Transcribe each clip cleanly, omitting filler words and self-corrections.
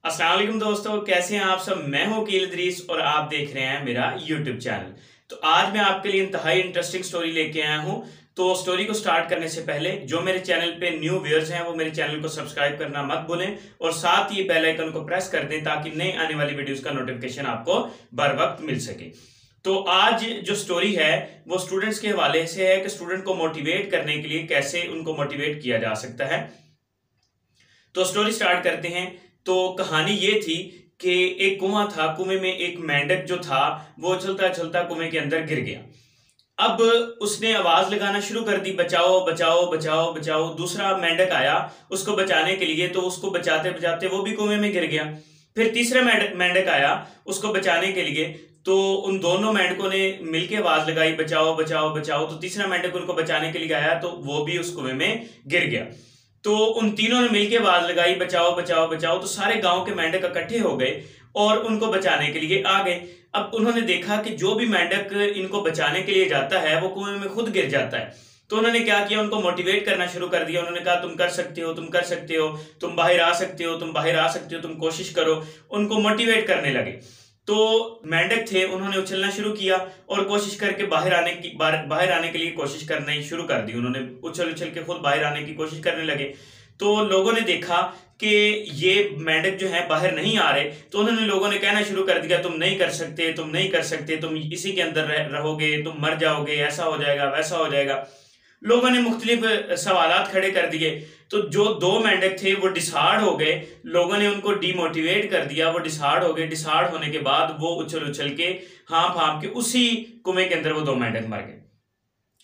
अस्सलाम वालेकुम दोस्तों, कैसे हैं आप सब। मैं हूं वकील इदरीस और आप देख रहे हैं मेरा यूट्यूब चैनल। तो आज मैं आपके लिए इंतहाई इंटरेस्टिंग स्टोरी लेके आया हूं। तो स्टोरी को स्टार्ट करने से पहले जो मेरे चैनल पे न्यू व्यूअर्स हैं वो मेरे चैनल को सब्सक्राइब करना मत भूलें और साथ ही बेल आइकन को प्रेस कर दें ताकि नई आने वाली वीडियोस का नोटिफिकेशन आपको बर वक्त मिल सके। तो आज जो स्टोरी है वो स्टूडेंट्स के हवाले से है कि स्टूडेंट को मोटिवेट करने के लिए कैसे उनको मोटिवेट किया जा सकता है। तो स्टोरी स्टार्ट करते हैं। तो कहानी ये थी कि एक कुआं था, कुएं में एक मेंढक जो था वो चलता चलता कुएं के अंदर गिर गया। अब उसने आवाज लगाना शुरू कर दी, बचाओ बचाओ बचाओ बचाओ। दूसरा मेंढक आया उसको बचाने के लिए, तो उसको बचाते बचाते वो भी कुएं में गिर गया। फिर तीसरा मेंढक आया उसको बचाने के लिए, तो उन दोनों मेंढकों ने मिलकर आवाज लगाई, बचाओ बचाओ बचाओ। तो तीसरा मेंढक उनको बचाने के लिए आया तो वो भी उस कुएं में गिर गया। तो उन तीनों ने मिलकर आवाज लगाई, बचाओ बचाओ बचाओ। तो सारे गांव के मेंढक इकट्ठे हो गए और उनको बचाने के लिए आ गए। अब उन्होंने देखा कि जो भी मेंढक इनको बचाने के लिए जाता है वो कुएं में खुद गिर जाता है। तो उन्होंने क्या किया, उनको मोटिवेट करना शुरू कर दिया। उन्होंने कहा तुम कर सकते हो, तुम कर सकते हो, तुम बाहर आ सकते हो, तुम बाहर आ सकते हो, तुम कोशिश करो। उनको मोटिवेट करने लगे। तो मेंढक थे, उन्होंने उछलना शुरू किया और कोशिश करके बाहर आने के लिए कोशिश करना शुरू कर दी। उन्होंने उछल उछल के खुद बाहर आने की कोशिश करने लगे। तो लोगों ने देखा कि ये मेंढक जो है बाहर नहीं आ रहे, तो उन्होंने लोगों ने कहना शुरू कर दिया तुम नहीं कर सकते, तुम नहीं कर सकते, तुम इसी के अंदर रहोगे, तुम मर जाओगे, ऐसा हो जाएगा वैसा हो जाएगा। लोगों ने मुख्तलिफ सवालात खड़े कर दिए। तो जो दो मेंढक थे वो डिसहार्ड हो गए, लोगों ने उनको डिमोटिवेट कर दिया, वो डिसहार्ड हो गए। डिसहार्ड होने के बाद वो उछल उछल के हाँफ हाँफ के उसी कुएं के अंदर वो दो मेंढक मर गए।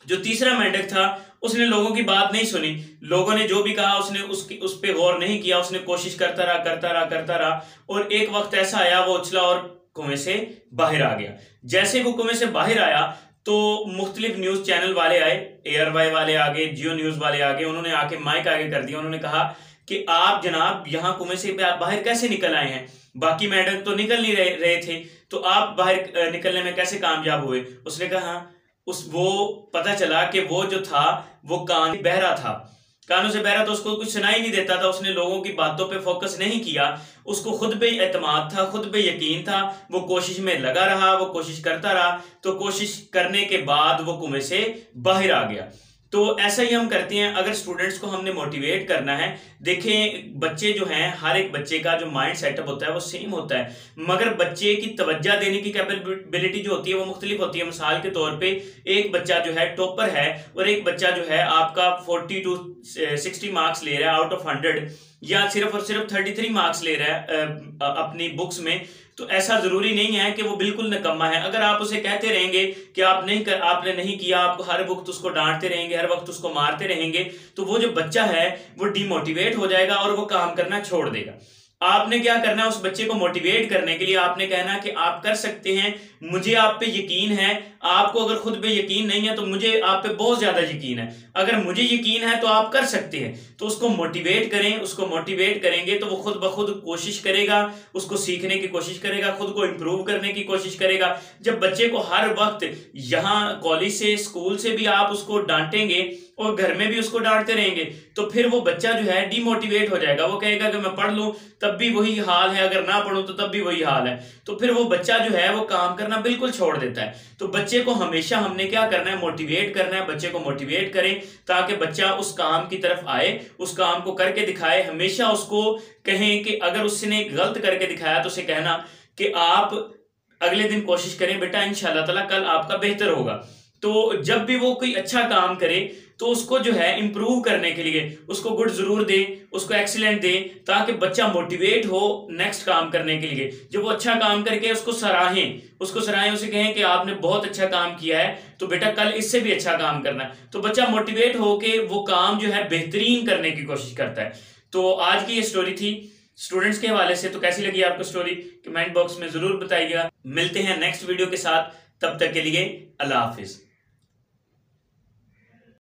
जो तीसरा मेंढक था उसने लोगों की बात नहीं सुनी, लोगों ने जो भी कहा उसने उस पे गौर नहीं किया, उसने कोशिश करता रहा करता रहा करता रहा। और एक वक्त ऐसा आया वो उछला और कुएं से बाहर आ गया। जैसे वो कुएं से बाहर आया तो मुख्तलिफ न्यूज चैनल वाले आए, एयरवाई वाले आगे, जियो न्यूज वाले आगे। उन्होंने आके माइक आगे कर दिया, उन्होंने कहा कि आप जनाब यहाँ कुएं से बाहर कैसे निकल आए हैं, बाकी मेंढक तो निकल नहीं रहे थे, तो आप बाहर निकलने में कैसे कामयाब हुए। उसने कहा वो पता चला कि वो जो था वो कान बहरा था, कानों से बहरा, तो उसको कुछ सुनाई नहीं देता था। उसने लोगों की बातों पे फोकस नहीं किया, उसको खुद पे एतमाद था, खुद पे यकीन था। वो कोशिश में लगा रहा, वो कोशिश करता रहा, तो कोशिश करने के बाद वो कुएं से बाहर आ गया। तो ऐसा ही हम करते हैं अगर स्टूडेंट्स को हमने मोटिवेट करना है। देखें बच्चे जो हैं, हर एक बच्चे का जो माइंड सेटअप होता है वो सेम होता है, मगर बच्चे की तवज्जो देने की कैपेबिलिटी जो होती है वो मुख्तलिफ होती है। मिसाल के तौर पे एक बच्चा जो है टॉपर है और एक बच्चा जो है आपका 40 to 60 मार्क्स ले रहा है आउट ऑफ 100, या सिर्फ और सिर्फ 33 मार्क्स ले रहा है अपनी बुक्स में। तो ऐसा जरूरी नहीं है कि वो बिल्कुल निकम्मा है। अगर आप उसे कहते रहेंगे कि आपने नहीं किया, आप हर वक्त उसको डांटते रहेंगे, हर वक्त उसको मारते रहेंगे, तो वो जो बच्चा है वो डिमोटिवेट हो जाएगा और वो काम करना छोड़ देगा। आपने क्या करना है, उस बच्चे को मोटिवेट करने के लिए आपने कहना कि आप कर सकते हैं, मुझे आप पे यकीन है। आपको अगर खुद पे यकीन नहीं है तो मुझे आप पे बहुत ज्यादा यकीन है, अगर मुझे यकीन है तो आप कर सकते हैं। तो उसको मोटिवेट करें, उसको मोटिवेट करेंगे तो वो खुद ब खुद कोशिश करेगा, उसको सीखने की कोशिश करेगा, खुद को इंप्रूव करने की कोशिश करेगा। जब बच्चे को हर वक्त यहाँ कॉलेज से, स्कूल से भी आप उसको डांटेंगे और घर में भी उसको डांटते रहेंगे तो फिर वो बच्चा जो है डिमोटिवेट हो जाएगा। वो कहेगा कि मैं पढ़ लूं तब भी वही हाल है, अगर ना पढ़ूं तो तब भी वही हाल है। तो फिर वो बच्चा जो है वो काम करना बिल्कुल छोड़ देता है। तो बच्चे को हमेशा हमने क्या करना है, मोटिवेट करना है। बच्चे को मोटिवेट करें ताकि बच्चा उस काम की तरफ आए, उस काम को करके दिखाए। हमेशा उसको कहें कि अगर उसने गलत करके दिखाया तो उसे कहना कि आप अगले दिन कोशिश करें बेटा, इंशाल्लाह ताला कल आपका बेहतर होगा। तो जब भी वो कोई अच्छा काम करे तो उसको जो है इंप्रूव करने के लिए उसको गुड जरूर दे, उसको एक्सीलेंट दे, ताकि बच्चा मोटिवेट हो नेक्स्ट काम करने के लिए। जब वो अच्छा काम करके उसको सराहें, उसे कहें कि आपने बहुत अच्छा काम किया है, तो बेटा कल इससे भी अच्छा काम करना है। तो बच्चा मोटिवेट होके वो काम जो है बेहतरीन करने की कोशिश करता है। तो आज की ये स्टोरी थी स्टूडेंट्स के हवाले से। तो कैसी लगी आपको स्टोरी, कमेंट बॉक्स में जरूर बताइएगा। मिलते हैं नेक्स्ट वीडियो के साथ, तब तक के लिए अल्लाह हाफिज।